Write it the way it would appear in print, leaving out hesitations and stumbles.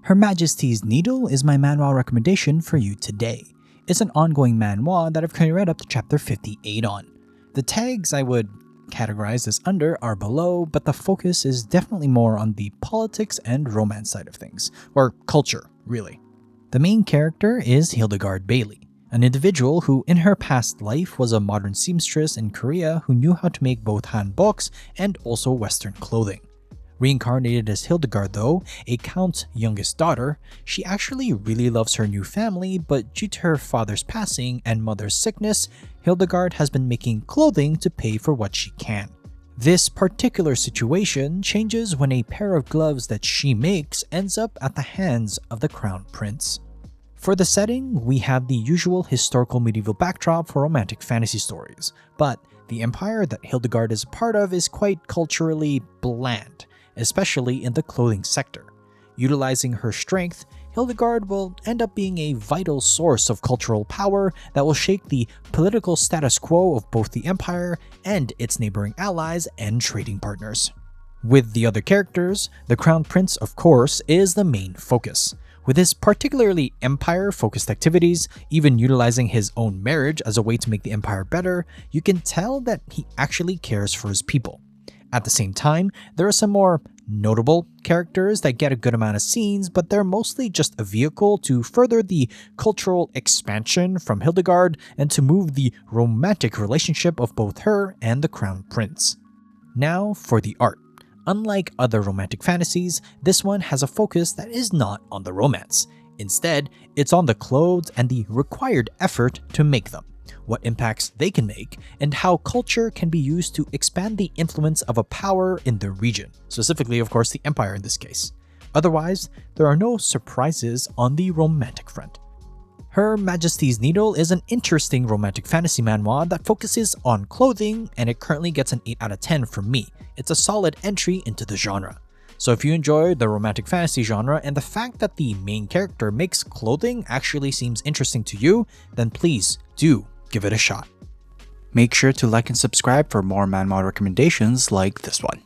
Her Majesty's Needle is my manhwa recommendation for you today. It's an ongoing manhwa that I've currently read up to chapter 58 on. The tags I would categorize as under are below, but the focus is definitely more on the politics and romance side of things, or culture, really. The main character is Hildegard Bailey, an individual who in her past life was a modern seamstress in Korea who knew how to make both hanboks and also Western clothing. Reincarnated as Hildegard though, a count's youngest daughter, she actually really loves her new family, but due to her father's passing and mother's sickness, Hildegard has been making clothing to pay for what she can. This particular situation changes when a pair of gloves that she makes ends up at the hands of the crown prince. For the setting, we have the usual historical medieval backdrop for romantic fantasy stories, but the empire that Hildegard is a part of is quite culturally bland, especially in the clothing sector. Utilizing her strength, Hildegard will end up being a vital source of cultural power that will shake the political status quo of both the empire and its neighboring allies and trading partners. With the other characters, the Crown Prince, of course, is the main focus. With his particularly empire-focused activities, even utilizing his own marriage as a way to make the empire better, you can tell that he actually cares for his people. At the same time, there are some more notable characters that get a good amount of scenes, but they're mostly just a vehicle to further the cultural expansion from Hildegard and to move the romantic relationship of both her and the Crown Prince. Now for the art. Unlike other romantic fantasies, this one has a focus that is not on the romance. Instead, it's on the clothes and the required effort to make them, what impacts they can make, and how culture can be used to expand the influence of a power in the region, specifically, of course, the empire in this case. Otherwise, there are no surprises on the romantic front. Her Majesty's Needle is an interesting romantic fantasy manhwa that focuses on clothing, and it currently gets an 8 out of 10 from me. It's a solid entry into the genre. So if you enjoy the romantic fantasy genre and the fact that the main character makes clothing actually seems interesting to you, then please do give it a shot. Make sure to like and subscribe for more manhwa recommendations like this one.